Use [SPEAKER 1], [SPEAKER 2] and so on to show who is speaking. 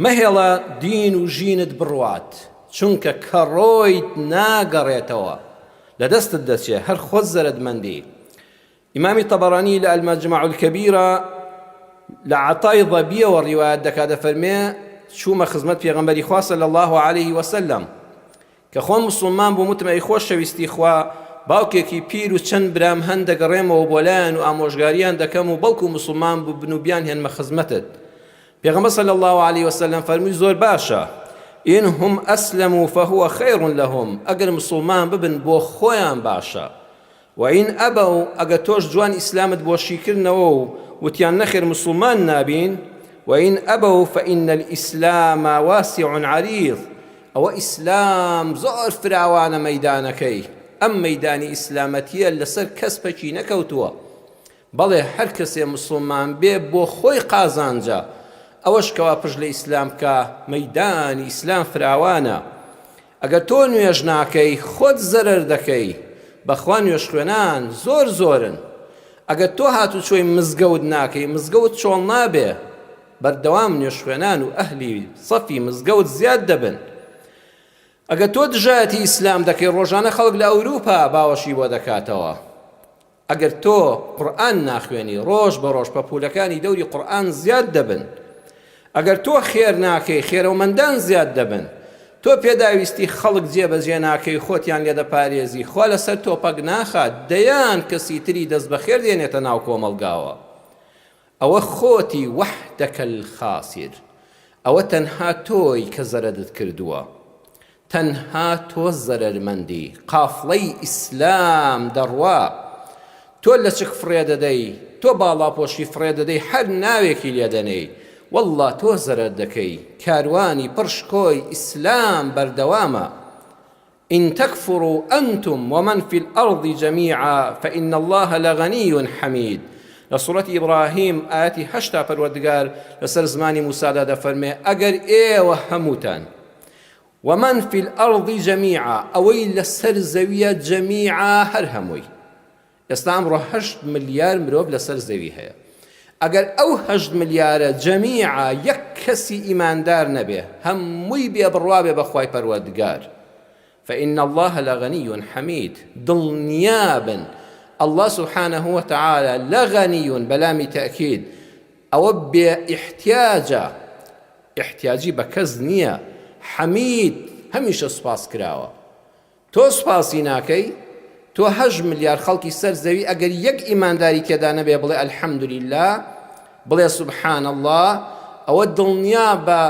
[SPEAKER 1] مەهێڵە دین و ژینت بڕوات چونکە کەڕۆیت ناگەڕێتەوە لە دەستت دەچێ هەر خۆت زەرەدمەندی. ئیمامی طەبەرانی لە ئەلمەجموع الکەبیرە لە عەتای ضەبیەوە ڕیوایەت دەکات دەفەرمێ چوومە خزمەت پێغەمبەری خوا صلی الله علیه وسلم کە خۆم مسلمان بووم وتم ئەی خۆشەویستی خوا باوکێکی پیر و چەند برام هەن دەگەڕێمەوە بۆ لایەن و ئامۆژگاریان دەکەم و بەڵکو مسلمان بوو و بیان هێنمە خزمەتت. پێغەمبەر صلی الله علیه وسلم فەرمووی زۆر باشە ئینهم ئەسلموا فهو خەیر لەهم ئەگەر مسلمان ببن بۆ خۆیان باشە وئین ئەبەو ئەگە تۆش جوان ئیسلامت بۆ شیکردنەوە و وتیان نەخێر مسلمان نابین وئین ئەبەو فئین الئیسلام واسع عریض ئەوە ئیسلام زۆر فراوانە مەیدانەکەی ئەم مەیدانی ئیسلامەتیە لەسەر کەس پەکی نەکەوتووە بەڵێ هەر کەسێ مسلمان بێ بۆ خۆی قازانجە ئەوەش کەوا پشت لە ئیسلام کە مەیدانی ئیسلام فراوانە. ئەگەر تۆ نوێژ ناکەی خۆت زەرەر دەکەی بەخوا نوێژ خوێنان زۆر زۆرن. ئەگەر تۆ هاتوچۆی مزگەوت ناکەی مزگەوت چۆڵ نابێ بەردەوام نوێژ خوێنان و ئەهلی سەفی مزگەوت زیاد دەبن. ئەگەر تۆ دژایەتی ئیسلام دەکەی ڕۆژانە خەڵک لە ئەوروپا باوەشی بۆ دەکاتەوە. ئەگەر تۆ قورئان ناخوێنی ڕۆژ بە ڕۆژ پەپولەکانی دەوری قورئان زیاد دەبن. ئەگەر تۆ خێر ناکەی خێرەومەندان زیاد دەبن. تۆ پێداویستی خەڵک جێبەجێ ناکەی خۆتیان لێ دەپارێزی خوا لەسەر تۆپەک ناخات دەیان کەسی تری دەست بەخێر دێنێتە ناو کۆمەڵگاوە. ئەوە خۆتی وەحدەکە الخاسر ئەوە تەنها تۆی کە زەرەدت کردووە تەنها تۆ زەرەرمەندی قافڵەی ئیسلام دەڕوا. تۆ لە چک فڕێ دەدەی تۆ باڵاپۆشی فڕێ دەدەی هەر ناوێکی لێ دەنەی والله تۆ زەرەر دەکەی کاروانی پڕشکۆی ئیسلام بەردەوامە. إن تكفروا أنتم ومن في الأرض جميعا فإن الله لغني حميد. لسورة إبراهيم آياتي هشتا پروردگار لسر زماني موسى دا فرمي أجر إيه هموتان ومن في الأرض جميعا أوي لسر زوية جميعا هرهموي يستعمر 8 مليار مرۆڤ لسر زوي هيا ئەگەر ئەو 8 ملیارە جەمیعە یەک کەسی ئیماندار نەبێ هەمووی بێ بڕوا بێ بەخوای پەروەردگار فإن الله لغني حميد دڵنیابن الله سبحانه وتعالى لغني بەلامی تەأکید ئەوە بێ ئیحتیاجە ئیحتیاجی بە کەس نییە حەمید هەمیشە سوپاس کراوە. تۆ سوپاسی ناکەی تۆ 8 ملیار خەڵکی سەر زەوی ئەگەر یەک ئیمانداری تێدا نەبێ بڵێ ئەلحەمدولیلا بڵێ سوبحان الله ئەوە دڵنیا بە